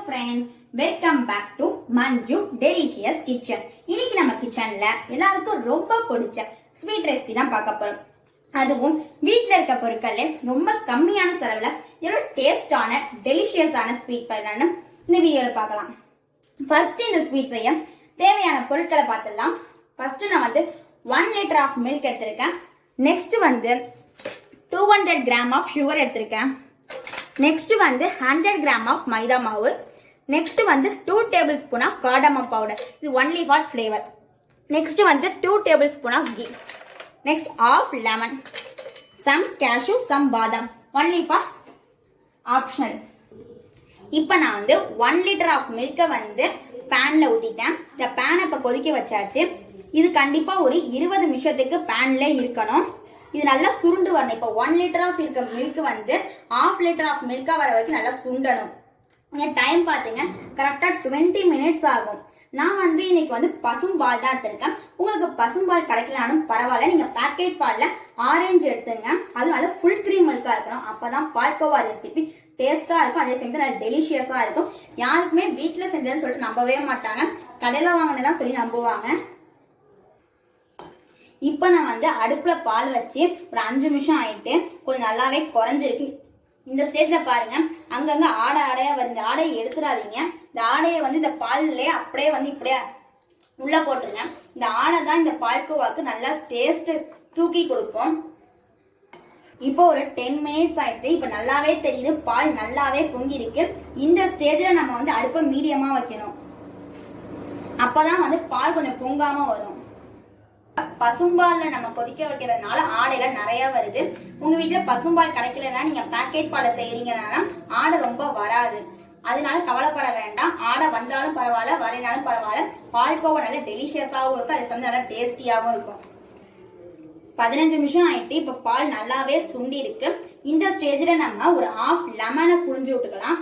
friends, welcome back to Manju Delicious Kitchen. இன்னைக்கு நம்ம கிச்சன்ல எல்லாருக்கும் ரொம்ப பிடிச்ச ஸ்வீட் ரெசிபி தான் பார்க்க போறோம். அதுவும் வீட்ல இருக்க பொருட்கள்ல ரொம்ப கம்மியான செலவுல எவ்வளவு டேஸ்டான டெலிஷியஸான ஸ்வீட் பண்ணலாம்னு இந்த வீடியோல பார்க்கலாம். ஃபர்ஸ்ட் இந்த ஸ்வீட் செய்ய தேவையான பொருட்களை பார்த்துடலாம். ஃபர்ஸ்ட் நான் வந்து 1 லிட்டர் ஆஃப் மில்க் எடுத்திருக்கேன். நெக்ஸ்ட் வந்து 200 கிராம் ஆஃப் சுகர் எடுத்திருக்கேன். நெக்ஸ்ட் வந்து 100 கிராம் ஆஃப் மைதா மாவு. நெக்ஸ்ட் வந்து 2 tablespoon of cardamom powder, இது ஒன்லி ஃபார் ஃபிளேவர். நெக்ஸ்ட் வந்து 2 tablespoon of ghee. Next of lemon, some cashew, some பாதாம், ஒன்லி ஃபார் ஆப்ஷனல். இப்போ நான் வந்து 1 லிட்டர் ஆஃப் மில்கை வந்து பேன்ல ஊத்திட்டேன். இந்த பேனை இப்போ கொதிக்க வச்சாச்சு. இது கண்டிப்பா ஒரு 20 நிமிஷத்துக்கு பேன்ல இருக்கணும். இது நல்லா சுருண்டு வரணும். இப்போ 1 லிட்டர் ஆஃப் இருக்க மில்க் வந்து 1/2 லிட்டர் ஆஃப் மில்கா வர வரைக்கும் நல்லா சுண்டணும். நீங்க டைம் பாத்தீங்க கரெக்டா 20 மினிட்ஸ் ஆகும். நான் வந்து இன்னைக்கு வந்து பசும்பால் தான் எடுத்திருக்கேன். உங்களுக்கு பசும்பால் கிடைக்கலானும் பரவாயில்ல, நீங்க பேக்கெட் பால்ல ஆரஞ்சு எடுத்துங்க. அது நல்லா ஃபுல் கிரீம் மில்கா இருக்கணும். அப்பதான் பால்கோவா ரெசிபி டேஸ்டா இருக்கும். அதே சமயத்துல நல்லா டெலிஷியஸா இருக்கும். யாருக்குமே வீட்டுல செஞ்சதுன்னு சொல்லிட்டு நம்பவே மாட்டாங்க, கடையில வாங்கினதான் சொல்லி நம்புவாங்க. இப்ப நான் வந்து அடுப்புல பால் வச்சு ஒரு 5 நிமிஷம் ஆயிட்டு கொஞ்சம் நல்லாவே குறைஞ்சிருக்கு. இந்த ஸ்டேஜ்ல பாருங்க அங்கங்க ஆடையா வருது. ஆடையை எடுத்துடாதீங்க. இந்த ஆடையை வந்து இந்த பால்லயே அப்படியே வந்து இப்படியே உள்ள போட்டுருங்க. இந்த ஆடை தான் இந்த பால்கோவாக்கு நல்லா டேஸ்ட் தூக்கி கொடுக்கும். இப்போ ஒரு 10 மினிட்ஸ் ஆயிடுச்சு. இப்ப நல்லாவே தெரியுது பால் நல்லாவே பொங்கி இருக்கு. இந்த ஸ்டேஜ்ல நம்ம வந்து அடுப்பை மீடியமா வைக்கணும். அப்பதான் வந்து பால் கொஞ்சம் பொங்காம வரும். பசும்பால்ல நம்ம கொதிக்க வைக்கிறதுனால ஆடையில நிறைய வருது. உங்க வீட்டுல பசும்பால் கிடைக்கலன்னா நீங்க பேக்கெட் பாலை செய்யறீங்கன்னா ஆடை ரொம்ப வராது. அதனால கவலைப்பட வேண்டாம். ஆடை வந்தாலும் பரவாயில்ல, வரையினாலும் பரவாயில்ல. பால்கோவா நல்ல டெலிஷியஸாவும் இருக்கும், அதே சமயம் நல்லா டேஸ்டியாவும் இருக்கும். 15 நிமிஷம் ஆயிட்டு இப்ப பால் நல்லாவே சுண்டி இருக்கு. இந்த ஸ்டேஜ்ல நம்ம ஒரு 1/2 லெமனை புழிஞ்சு விட்டுக்கலாம்.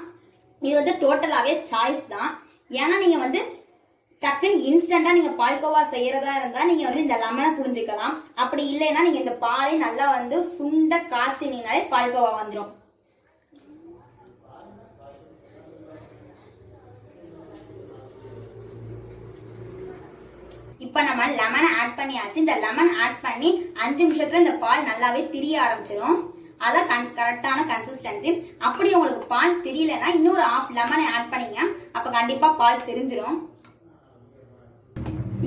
இது வந்து டோட்டலாவே சாய்ஸ் தான். ஏன்னா நீங்க வந்து டக்குன்னு இன்ஸ்டன்டா நீங்க பால்கோவா செய்யறதா இருந்தா நீங்க வந்து இந்த லெமனை புரிஞ்சுக்கலாம். அப்படி இல்லைன்னா நீங்க இந்த பாலை நல்லா வந்து சுண்ட காய்ச்சினாலே பால்கோவா வந்துடும். இப்ப நம்ம லெமனை ஆட் பண்ணியாச்சு. இந்த லெமன் ஆட் பண்ணி 5 நிமிஷத்துல இந்த பால் நல்லாவே திரிய ஆரம்பிச்சிடும். அதான் கரெக்டான கன்சிஸ்டன்சி. அப்படி உங்களுக்கு பால் தெரியலன்னா இன்னொரு 1/2 லெமனை ஆட் பண்ணீங்க, அப்ப கண்டிப்பா பால் தெரிஞ்சிடும்.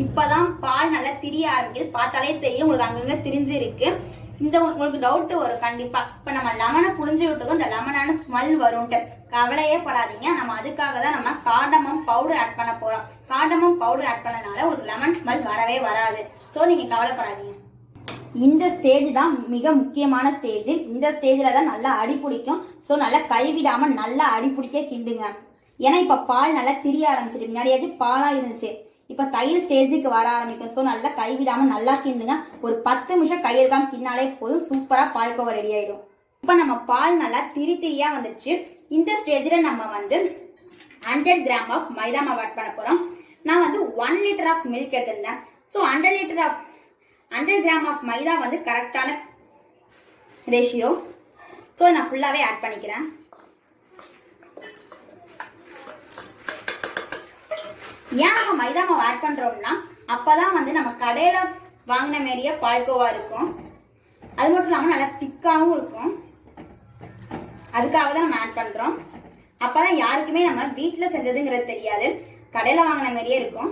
இப்பதான் பால் நல்லா திரிய ஆரம்பிக்குது. பார்த்தாலே தெரியும் உங்களுக்கு அங்கங்க திரிஞ்சு இருக்கு. இந்த உங்களுக்கு டவுட் வரும் கண்டிப்பா. இப்ப நம்ம லெமனை புழிஞ்சு விட்டுருக்கோம், இந்த லெமனான ஸ்மெல் வரும்ட்டு கவலையே படாதீங்க. நம்ம அதுக்காக தான் நம்ம கார்டமம் பவுடர் ஆட் பண்ண போறோம். கார்டமம் பவுடர் ஆட் பண்ணனால ஒரு லெமன் ஸ்மெல் வரவே வராது. சோ நீங்க கவலைப்படாதீங்க. இந்த ஸ்டேஜ் தான் மிக முக்கியமான ஸ்டேஜ். இந்த ஸ்டேஜ்ல தான் நல்லா அடி பிடிக்கும். சோ நல்லா கைவிடாம நல்லா அடி பிடிக்க கிண்டுங்க. ஏன்னா இப்ப பால் நல்லா திரிய ஆரம்பிச்சிட்டு, முன்னாடியாச்சும் பாலா இருந்துச்சு, இப்ப தயிர் ஸ்டேஜுக்கு வர ஆரம்பிக்கும். சோ நல்லா கைவிடாம நல்லா கிண்டுங்க. ஒரு 10 நிமிஷம் கையிருக்காம கிண்ணாலே போதும், சூப்பரா பால்கோவா ரெடி ஆயிடும். இப்ப நம்ம பால் நல்லா திரியா வந்துச்சு. இந்த ஸ்டேஜ்ல நம்ம வந்து 100 கிராம் ஆஃப் மைதா மாவு ஆட் பண்ண போறோம். நான் வந்து 1 லிட்டர் ஆஃப் மில்க் எடுத்திருந்தேன். சோ 100 கிராம் ஆஃப் மைதா வந்து கரெக்டான ரேஷியோ. சோ நான் ஃபுல்லாவே ஆட் பண்ணிக்கிறேன். ஏன் நம்ம மைதா மாவு ஆட் பண்றோம்னா அப்பதான் வந்து நம்ம கடையில வாங்கின மாதிரியே பால்கோவா இருக்கும். அது மட்டும் இல்லாம நல்லா திக்காவும் இருக்கும். அதுக்காக தான் நம்ம ஆட் பண்றோம். அப்பதான் யாருக்குமே நம்ம வீட்டுல செஞ்சதுங்கிறது தெரியாது, கடையில வாங்கின மாதிரியே இருக்கும்.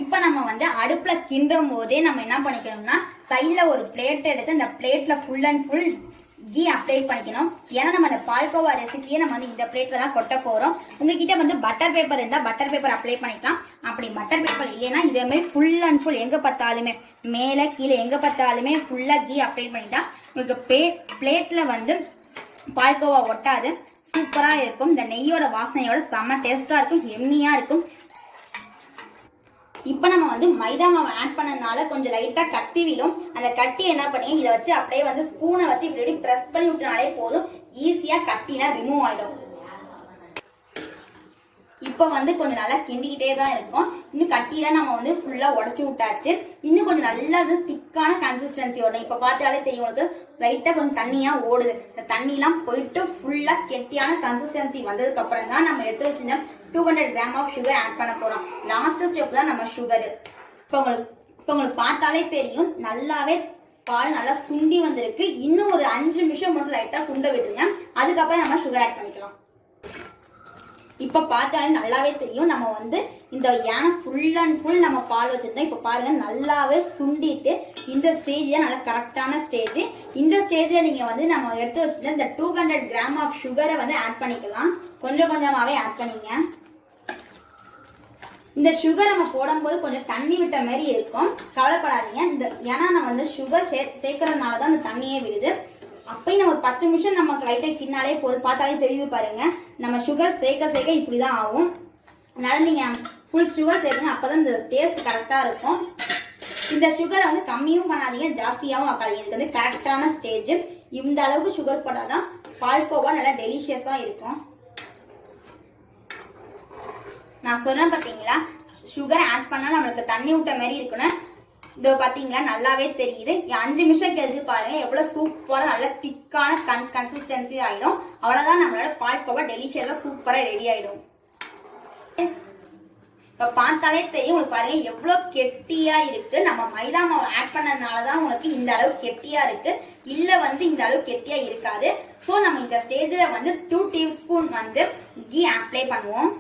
இப்ப நம்ம வந்து அடுப்புல கிண்டும் போதே நம்ம என்ன பண்ணிக்கணும்னா சைட்ல ஒரு பிளேட் எடுத்து அந்த பிளேட்ல full and full ghee apply பண்ணிக்கணும். ஏன்னா நம்ம அந்த பால்கோவா ரெசிபியை நம்ம வந்து இந்த பிளேட்ல தான் கொட்ட போறோம். உங்ககிட்ட வந்து பட்டர் பேப்பர் இருந்தா பட்டர் பேப்பர் அப்ளை பண்ணிக்கலாம். அப்படி பட்டர் பேப்பர் இல்லைன்னா இதே மாதிரி ஃபுல் அண்ட் ஃபுல் எங்க பார்த்தாலுமே மேல கீழே எங்க பார்த்தாலுமே ஃபுல்லா கீ அப்ளை பண்ணிட்டா உங்களுக்கு பிளேட்ல வந்து பால்கோவா ஒட்டாது, சூப்பரா இருக்கும். இந்த நெய்யோட வாசனையோட செம்ம டேஸ்டா இருக்கும், எம்மியா இருக்கும். இப்ப நம்ம வந்து மைதா மாவு ஆட் பண்ணதுனால கொஞ்சம் லைட்டா கட்டி விடும். அந்த கட்டி என்ன பண்ணி இதை வச்சு அப்படியே வந்து ஸ்பூனை வச்சு இப்படி பிரஸ் பண்ணி விட்டுனாலே போதும், ஈஸியா கட்டினா ரிமூவ் ஆயிடும். இப்ப இப்போ வந்து கொஞ்சம் நல்லா கிண்டிக்கிட்டே தான் இருக்கும். இன்னும் கட்டியெல்லாம் நம்ம வந்து ஃபுல்லா உடச்சி விட்டாச்சு. இன்னும் கொஞ்சம் நல்லா திக்கான கன்சிஸ்டன்சி வரும். இப்ப பார்த்தாலே தெரியும் உங்களுக்கு லைட்டா கொஞ்சம் தண்ணியா ஓடுது. இந்த தண்ணி எல்லாம் போயிட்டு ஃபுல்லா கெட்டியான கன்சிஸ்டன்சி வந்ததுக்கு அப்புறம் தான் நம்ம எடுத்து வச்சிருந்த 200 கிராம் ஆஃப் சுகர் ஆட் பண்ண போறோம். லாஸ்ட் ஸ்டெப் தான் நம்ம சுகர். இப்போ உங்களுக்கு பார்த்தாலே தெரியும் நல்லாவே பால் நல்லா சுண்டி வந்திருக்கு. இன்னும் ஒரு 5 நிமிஷம் மட்டும் லைட்டா சுண்ட விடுங்க. அதுக்கப்புறம் நம்ம சுகர் ஆட் பண்ணிக்கலாம். இப்ப பார்த்தாலே நல்லாவே தெரியும் நம்ம வந்து இந்த யானை ஃபுல் அண்ட் ஃபுல் நம்ம பால் வச்சிருந்தோம். இப்ப பாருங்க நல்லாவே சுண்டிட்டு இந்த ஸ்டேஜ் தான் நல்லா கரெக்டான ஸ்டேஜ். இந்த ஸ்டேஜ்ல நீங்க வந்து நம்ம எடுத்து வச்சிருந்த இந்த 200 கிராம் ஆஃப் சுகரை வந்து ஆட் பண்ணிக்கலாம். கொஞ்சம் கொஞ்சமாவே ஆட் பண்ணிங்க. இந்த சுகர் நம்ம போடும்போது கொஞ்சம் தண்ணி விட்ட மாதிரி இருக்கும், கவலைப்படாதீங்க. ஏன்னா நம்ம வந்து சுகர் சேர்க்கறதுனாலதான் அந்த தண்ணியே விடுது. அப்பயும் நம்ம ஒரு 10 நிமிஷம் நம்ம லைட்டா கிண்ணாலே போது. பார்த்தாலே தெரியுது பாருங்க, நம்ம சுகர் சேர்க்க இப்படிதான் ஆகும். அதனால நீங்க ஃபுல் சுகர் சேர்க்கணும், அப்பதான் இந்த டேஸ்ட் கரெக்டா இருக்கும். இந்த சுகரை வந்து கம்மியும் பண்ணாதீங்க, ஜாஸ்தியாவும் ஆக்காதீங்க. இது வந்து கரெக்டான ஸ்டேஜ். இந்த அளவுக்கு சுகர் போட்டாதான் பால்கோவா நல்லா டெலிஷியஸா இருக்கும். நான் சொன்னேன் பாத்தீங்களா, சுகர் ஆட் பண்ணா நம்மளுக்கு தண்ணி விட்ட மாதிரி இருக்குன்னு. இதோ பாத்தீங்களா நல்லாவே தெரியுது. 5 நிமிஷம் கழிச்சு பாருங்க எவ்வளவு சூப்பரா நல்ல திக்கான கன்சிஸ்டன்சி ஆயிடும். அவ்வளவுதான் நம்மளோட பால்கோவா டெலிஷியஸா சூப்பரா ரெடி ஆயிடும். இப்ப பார்த்தாலே தெரியும் உங்களுக்கு பாருங்க எவ்வளவு கெட்டியா இருக்கு. நம்ம மைதா மாவு ஆட் பண்ணதுனாலதான் உங்களுக்கு இந்த அளவு கெட்டியா இருக்கு. இல்ல வந்து இந்த அளவு கெட்டியா இருக்காது. சோ நம்ம இந்த ஸ்டேஜ்ல வந்து 2 டீஸ்பூன் வந்து கீ அப்ளை பண்ணுவோம்.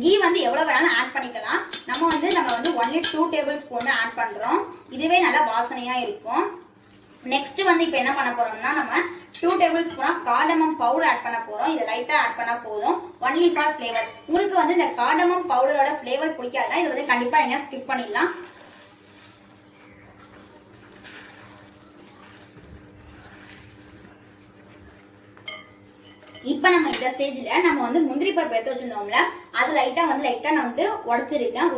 கீ வந்து எவ்வளவு வேணாலும் ஆட் பண்ணிக்கலாம். நம்ம வந்து ஒன்லி 2 டேபிள் ஸ்பூன் தான் ஆட் பண்றோம். இதுவே நல்லா வாசனையா இருக்கும். நெக்ஸ்ட் வந்து இப்ப என்ன பண்ண போறோம்னா நம்ம 2 tablespoon cardamom powder add பண்ண போறோம். இதை லைட்டா ஆட் பண்ணா போதும், ஒன்லி ஃபார் ஃபிளேவர். உங்களுக்கு வந்து இந்த கார்டமம் பவுடரோட ஃபிளேவர் பிடிக்காதுன்னா இது வந்து கண்டிப்பா எங்க ஸ்கிப் பண்ணிடலாம். இப்ப நம்ம இந்த ஸ்டேஜ்ல நம்ம வந்து முந்திரி பருப்பு எடுத்து வச்சிருந்தோம்ல, அது லைட்டா நான் வந்து உடைச்சிருக்கேன்.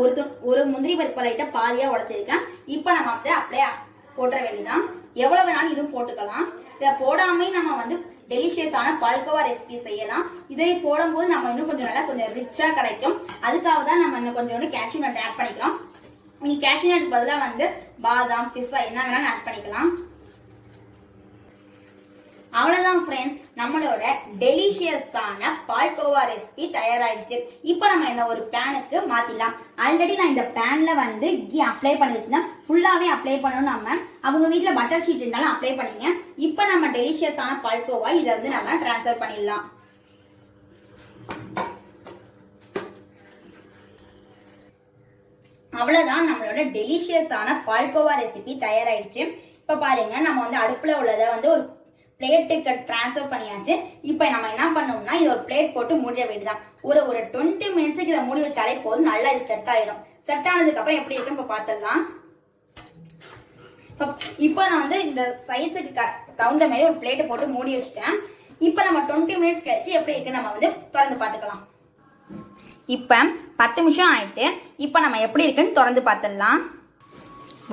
ஒரு முந்திரி பருப்பு லைட்டா பாதியா உடைச்சிருக்கேன். இப்ப நம்ம வந்து அப்படியே போட்டுற வேண்டியதான். எவ்வளவு வேணாலும் இதுவும் போட்டுக்கலாம். இதை போடாம நம்ம வந்து டெலிஷியஸான பால்கோவா ரெசிபி செய்யலாம். இதை போடும்போது நம்ம இன்னும் கொஞ்சம் ரிச்சா கிடைக்கும். அதுக்காக தான் நம்ம இன்னும் கொஞ்சம் கேஷ்யூ நட் ஆட் பண்ணிக்கிறோம். நீங்க கேஷ்யூ நட் பதிலா வந்து பாதாம், பிஸ்தா என்ன வேணாலும் ஆட் பண்ணிக்கலாம். அவ்வளவுதான் ஃப்ரெண்ட்ஸ், நம்மளோட டெலிஷியஸான பால்கோவா ரெசிபி தயாராயிடுச்சு. இப்போ நம்ம என்ன ஒரு பேனுக்கு மாத்திடலாம். ஆல்ரெடி நான் இந்த பேன்ல வந்து கீ அப்ளை பண்ணி வச்சிருந்தேன். ஃபுல்லாவே அப்ளை பண்ணணும். நம்ம அவங்க வீட்டுல பட்டர் ஷீட் இருந்தாலும் அப்ளை பண்ணீங்க. இப்போ நம்ம டெலிஷியஸான பால்கோவா இதை வந்து நம்ம டிரான்ஸ்ஃபர் பண்ணிடலாம். அவ்வளவுதான், நம்மளோட டெலிஷியஸான பால்கோவா ரெசிபி தயாராயிடுச்சு. இப்ப பாருங்க, நம்ம வந்து அடுப்புல உள்ளதை வந்து ஒரு பிளேட்டுக்கு டிரான்ஸ்ஃபர் பண்ணியாச்சு. இப்ப நம்ம என்ன பண்ணோம்னா இது ஒரு பிளேட் போட்டு மூடிட வேண்டியதான். ஒரு 20 மினிட்ஸுக்கு இதை மூடி வச்சாலே போதும், நல்லா இது செட் ஆயிடும். செட் ஆனதுக்கு அப்புறம் எப்படி இருக்குன்னு இப்ப பாத்துடலாம். இப்ப நான் வந்து இந்த சைஸுக்கு தகுந்த மாதிரி ஒரு பிளேட்டை போட்டு மூடி வச்சுட்டேன். இப்ப நம்ம 20 மினிட்ஸ் கழிச்சு எப்படி இருக்கு நம்ம வந்து திறந்து பாத்துக்கலாம். இப்ப 10 நிமிஷம் ஆயிட்டு. இப்ப நம்ம எப்படி இருக்குன்னு திறந்து பாத்துடலாம்.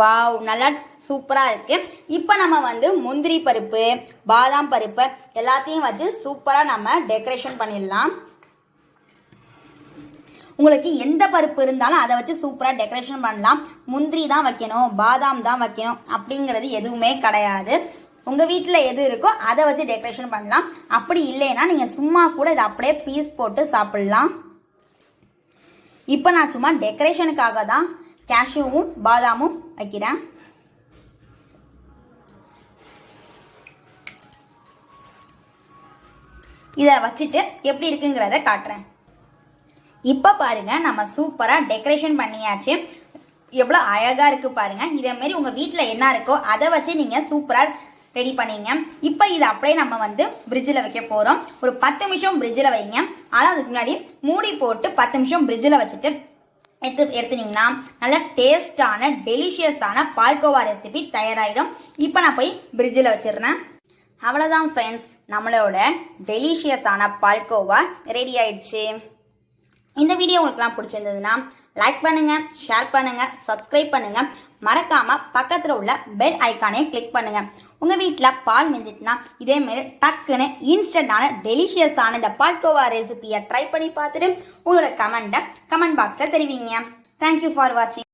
வாவ், நல்லா சூப்பரா இருக்கு. இப்ப நம்ம வந்து முந்திரி பருப்பு, பாதாம் பருப்பு எல்லாத்தையும் வச்சு சூப்பரா நம்ம டெக்கரேஷன் பண்ணிடலாம். உங்களுக்கு எந்த பருப்பு இருந்தாலும் அதை வச்சு சூப்பரா டெக்கரேஷன் பண்ணலாம். முந்திரி தான் வைக்கணும், பாதாம் தான் வைக்கணும் அப்படிங்கிறது எதுவுமே கிடையாது. உங்க வீட்டுல எது இருக்கோ அதை வச்சு டெக்கரேஷன் பண்ணலாம். அப்படி இல்லைன்னா நீங்க சும்மா கூட இதை அப்படியே பீஸ் போட்டு சாப்பிடலாம். இப்ப நான் சும்மா டெக்கரேஷனுக்காக தான் கேஷ்யூவும் பாதாமும் வைக்கிறேன். இதை வச்சுட்டு எப்படி இருக்குங்கிறத காட்டுறேன். இப்ப பாருங்க, நம்ம சூப்பரா டெக்கரேஷன் பண்ணியாச்சு. எவ்வளவு அழகா இருக்கு பாருங்க. இதே மாதிரி உங்க வீட்டுல என்ன இருக்கோ அதை வச்சு நீங்க சூப்பரா ரெடி பண்ணீங்க. இப்ப இதை அப்படியே நம்ம வந்து ஃப்ரிட்ஜில் வைக்க போறோம். ஒரு 10 நிமிஷம் ஃப்ரிட்ஜில் வைங்க. ஆனா அதுக்கு முன்னாடி மூடி போட்டு 10 நிமிஷம் ஃப்ரிட்ஜில் வச்சுட்டு எடுத்துனீங்கன்னா நல்ல டேஸ்டான டெலிஷியஸான பால்கோவா ரெசிபி தயாராயிடும். இப்போ நான் போய் ஃப்ரிட்ஜில் வச்சிடுறேன். அவ்வளோதான் ஃப்ரெண்ட்ஸ், நம்மளோட டெலிஷியஸான பால்கோவா ரெடி ஆயிடுச்சு. இந்த வீடியோ உங்களுக்குலாம் பிடிச்சிருந்ததுன்னா லைக் பண்ணுங்க, ஷேர் பண்ணுங்க, சப்ஸ்கிரைப் பண்ணுங்க. மறக்காம பக்கத்துல உள்ள பெல் ஐக்கானே கிளிக் பண்ணுங்க. உங்க வீட்டுல பால் மிஞ்சிட்டுனா இதே மாதிரி டக்குன்னு இன்ஸ்டன்டான டெலிஷியஸான இந்த பால்கோவா ரெசிபியை ட்ரை பண்ணி பார்த்துட்டு உங்களோட கமெண்ட் பாக்ஸ்ல தெரிவிங்க. தேங்க்யூ ஃபார் வாட்சிங்.